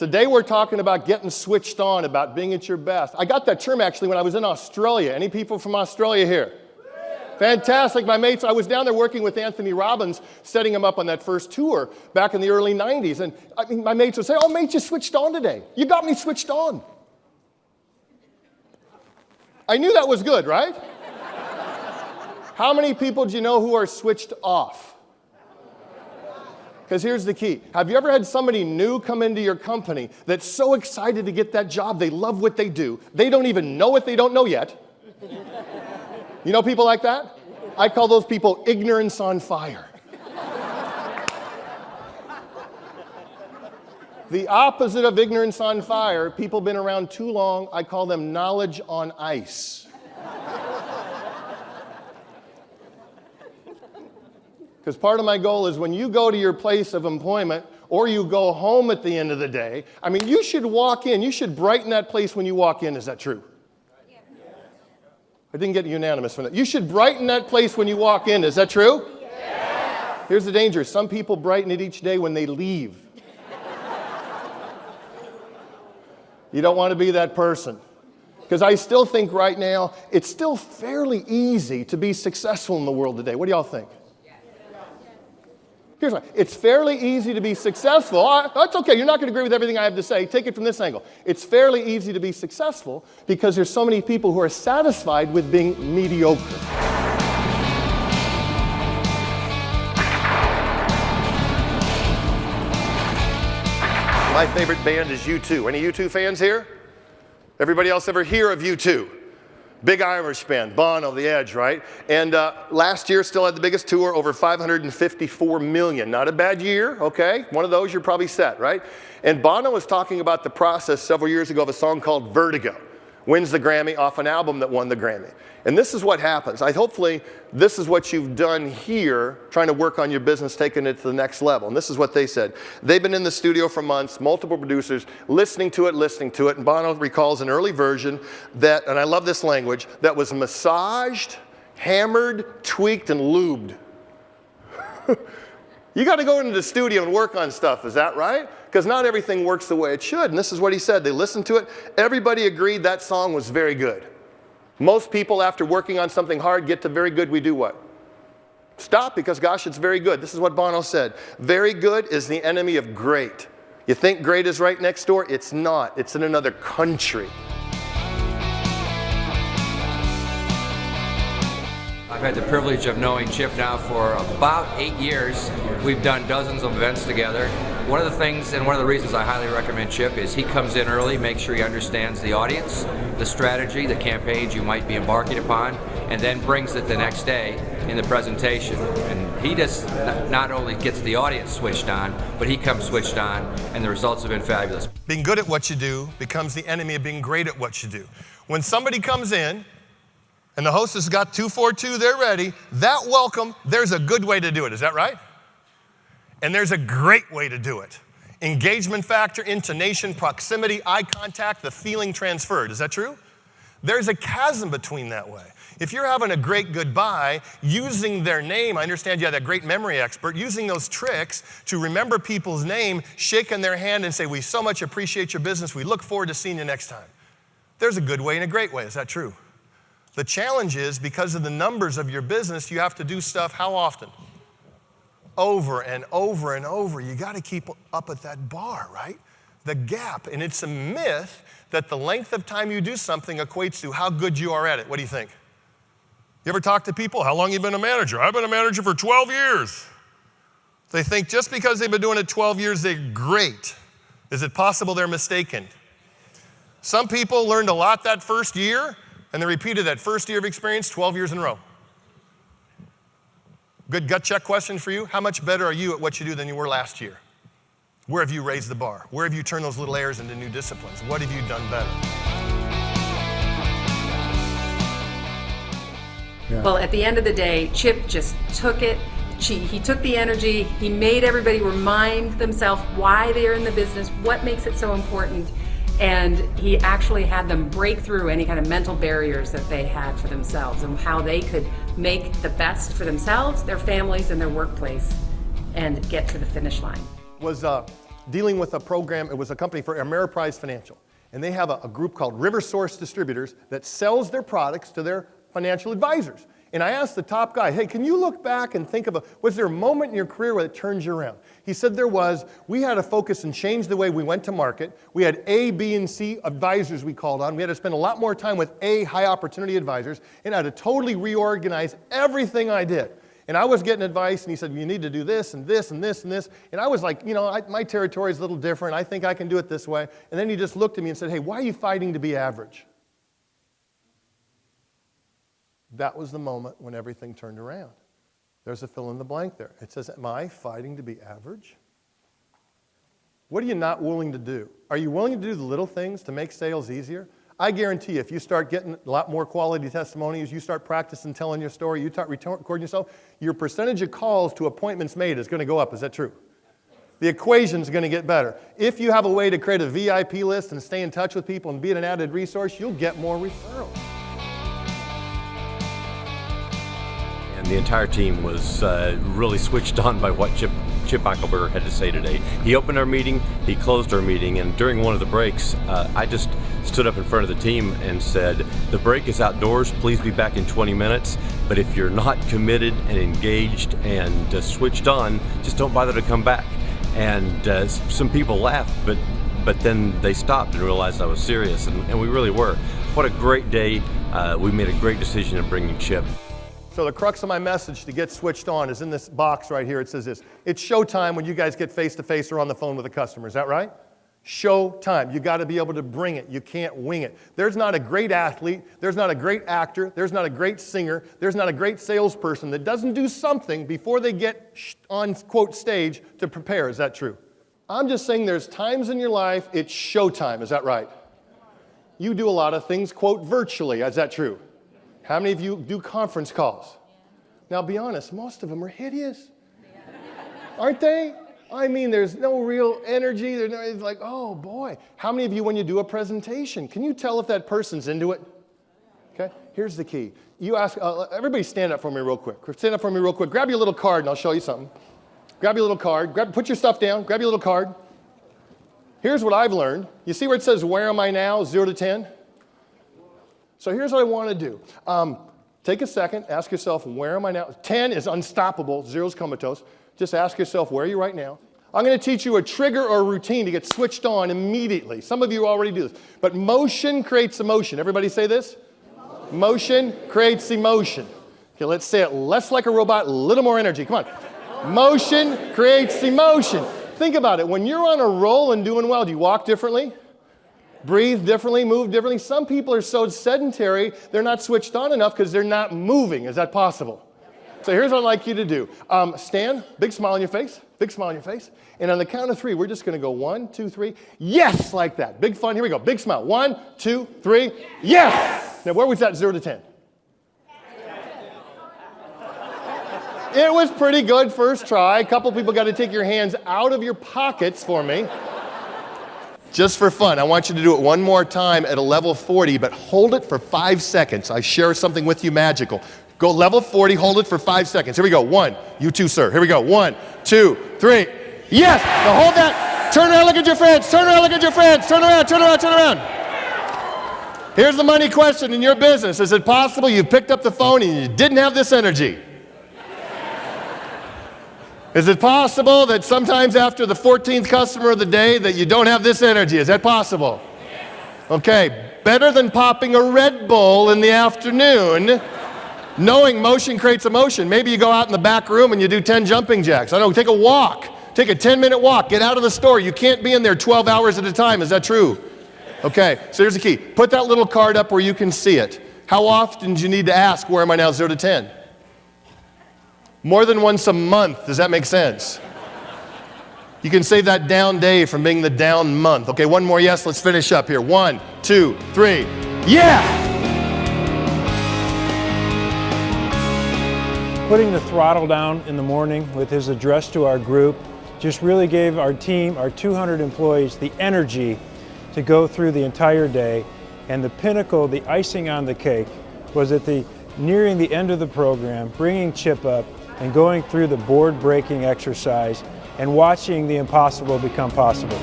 Today we're talking about getting switched on, about being at your best. I got that term actually when I was in Australia. Any people from Australia here? Fantastic. My mates, I was down there working with Anthony Robbins, setting him up on that first tour back in the early 90s. And my mates would say, oh, mate, you switched on today. You got me switched on. I knew that was good, right? How many people do you know who are switched off? Because here's the key. Have you ever had somebody new come into your company that's so excited to get that job, they love what they do, they don't even know what they don't know yet? You know people like that? I call those people ignorance on fire. The opposite of ignorance on fire, people been around too long, I call them knowledge on ice. Because part of my goal is when you go to your place of employment or you go home at the end of the day, I mean, you should walk in, you should brighten that place when you walk in. Is that true? Yeah. I didn't get unanimous from that. You should brighten that place when you walk in. Is that true? Yeah. Here's the danger. Some people brighten it each day when they leave. You don't want to be that person. Because I still think right now, it's still fairly easy to be successful in the world today. What do y'all think? Here's why. It's fairly easy to be successful. That's okay. You're not going to agree with everything I have to say. Take it from this angle. It's fairly easy to be successful because there's so many people who are satisfied with being mediocre. My favorite band is U2. Any U2 fans here? Everybody else ever hear of U2? Big Irish band, Bono, The Edge, right? And last year still had the biggest tour, over 554 million. Not a bad year, okay? One of those you're probably set, right? And Bono was talking about the process several years ago of a song called Vertigo. Wins the Grammy off an album that won the Grammy. And this is what happens. Hopefully this is what you've done here, trying to work on your business, taking it to the next level. And this is what they said. They've been in the studio for months, multiple producers, listening to it. And Bono recalls an early version that, and I love this language, that was massaged, hammered, tweaked, and lubed. You got to go into the studio and work on stuff, is that right? Because not everything works the way it should. And this is what he said. They listened to it. Everybody agreed that song was very good. Most people, after working on something hard, get to very good. We do what? Stop, because gosh, it's very good. This is what Bono said. Very good is the enemy of great. You think great is right next door? It's not. It's in another country. I've had the privilege of knowing Chip now for about 8 years. We've done dozens of events together. One of the things and one of the reasons I highly recommend Chip is he comes in early, makes sure he understands the audience, the strategy, the campaigns you might be embarking upon, and then brings it the next day in the presentation. And he just not only gets the audience switched on, but he comes switched on, and the results have been fabulous. Being good at what you do becomes the enemy of being great at what you do. When somebody comes in, and the host has got 242, they're ready, that welcome, there's a good way to do it. Is that right? And there's a great way to do it. Engagement factor, intonation, proximity, eye contact, the feeling transferred. Is that true? There's a chasm between that way. If you're having a great goodbye, using their name, I understand you're that great memory expert, using those tricks to remember people's name, shaking their hand and say, we so much appreciate your business, we look forward to seeing you next time. There's a good way and a great way. Is that true? The challenge is, because of the numbers of your business, you have to do stuff how often? Over and over and over. You got to keep up at that bar, right? The gap. And it's a myth that the length of time you do something equates to how good you are at it. What do you think? You ever talk to people? How long have you been a manager? I've been a manager for 12 years. They think just because they've been doing it 12 years, they're great. Is it possible they're mistaken? Some people learned a lot that first year, and they repeated that first year of experience 12 years in a row. Good gut check question for you. How much better are you at what you do than you were last year? Where have you raised the bar? Where have you turned those little errors into new disciplines? What have you done better? Yeah. Well, at the end of the day, Chip just took it. He took the energy. He made everybody remind themselves why they're in the business, what makes it so important. And he actually had them break through any kind of mental barriers that they had for themselves and how they could make the best for themselves, their families, and their workplace and get to the finish line. Was dealing with a program. It was a company for Ameriprise Financial. And they have a group called RiverSource Distributors that sells their products to their financial advisors. And I asked the top guy, hey, can you look back and think of was there a moment in your career where it turned you around? He said there was. We had to focus and change the way we went to market. We had A, B, and C advisors we called on. We had to spend a lot more time with A, high opportunity advisors, and I had to totally reorganize everything I did. And I was getting advice, and he said, you need to do this and this and this and this. And I was like, my territory is a little different. I think I can do it this way. And then he just looked at me and said, hey, why are you fighting to be average? That was the moment when everything turned around. There's a fill in the blank there. It says, am I fighting to be average? What are you not willing to do? Are you willing to do the little things to make sales easier? I guarantee you, if you start getting a lot more quality testimonies, you start practicing telling your story, you start recording yourself, your percentage of calls to appointments made is going to go up. Is that true? The equation's going to get better. If you have a way to create a VIP list and stay in touch with people and be an added resource, you'll get more referrals. And the entire team was really switched on by what Chip Eichelberger had to say today. He opened our meeting, he closed our meeting, and during one of the breaks, I just stood up in front of the team and said, the break is outdoors, please be back in 20 minutes, but if you're not committed and engaged and switched on, just don't bother to come back. And some people laughed, but then they stopped and realized I was serious, and we really were. What a great day. We made a great decision in bringing Chip. So the crux of my message to get switched on is in this box right here. It says this. It's showtime when you guys get face-to-face or on the phone with a customer. Is that right? Showtime. You got to be able to bring it. You can't wing it. There's not a great athlete. There's not a great actor. There's not a great singer. There's not a great salesperson that doesn't do something before they get on, quote, stage to prepare. Is that true? I'm just saying there's times in your life it's showtime. Is that right? You do a lot of things, quote, virtually. Is that true? How many of you do conference calls? Now, be honest, most of them are hideous. Aren't they? I mean, there's no real energy. It's like, oh, boy. How many of you, when you do a presentation, can you tell if that person's into it? Okay, here's the key. You ask, everybody stand up for me real quick. Stand up for me real quick. Grab your little card, and I'll show you something. Grab your little card. Put your stuff down. Grab your little card. Here's what I've learned. You see where it says, where am I now, 0 to 10? So here's what I want to do. Take a second, ask yourself, where am I now? 10 is unstoppable, 0 is comatose. Just ask yourself, where are you right now? I'm going to teach you a trigger or a routine to get switched on immediately. Some of you already do this. But motion creates emotion. Everybody say this? Motion creates emotion. Okay, let's say it less like a robot, a little more energy. Come on. Motion creates emotion. Think about it. When you're on a roll and doing well, do you walk differently? Breathe differently, move differently. Some people are so sedentary, they're not switched on enough because they're not moving. Is that possible? So here's what I'd like you to do. Stand, big smile on your face, big smile on your face. And on the count of 3, we're just going to go 1, 2, 3. Yes, like that. Big fun. Here we go. Big smile. 1, 2, 3. Yes! Now, where was that 0 to 10? It was pretty good first try. A couple people got to take your hands out of your pockets for me. Just for fun, I want you to do it one more time at a level 40, but hold it for 5 seconds. I share something with you magical. Go level 40, hold it for 5 seconds. Here we go. 1, you too, sir. Here we go. 1, 2, 3. Yes! Now hold that. Turn around, look at your friends. Turn around, look at your friends. Turn around, turn around, turn around. Here's the money question in your business. Is it possible you picked up the phone and you didn't have this energy? Is it possible that sometimes after the 14th customer of the day that you don't have this energy? Is that possible? Yes. Okay, better than popping a Red Bull in the afternoon, knowing motion creates emotion. Maybe you go out in the back room and you do 10 jumping jacks. I don't know, take a walk. Take a 10-minute walk. Get out of the store. You can't be in there 12 hours at a time. Is that true? Okay, so here's the key. Put that little card up where you can see it. How often do you need to ask, where am I now, 0 to 10? More than once a month. Does that make sense? You can save that down day from being the down month. Okay, one more yes. Let's finish up here. 1, 2, 3. Yeah! Putting the throttle down in the morning with his address to our group just really gave our team, our 200 employees, the energy to go through the entire day. And the pinnacle, the icing on the cake, was at nearing the end of the program, bringing Chip up and going through the board-breaking exercise and watching the impossible become possible.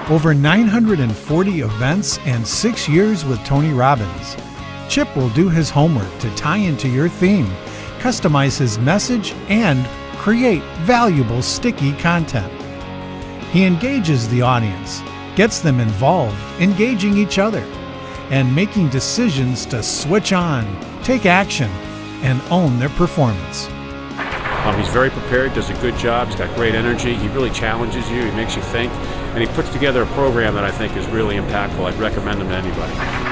Over 940 events and 6 years with Tony Robbins. Chip will do his homework to tie into your theme, customize his message, and create valuable sticky content. He engages the audience, gets them involved, engaging each other, and making decisions to switch on, take action, and own their performance. He's very prepared, does a good job, he's got great energy, he really challenges you, he makes you think, and he puts together a program that I think is really impactful. I'd recommend him to anybody.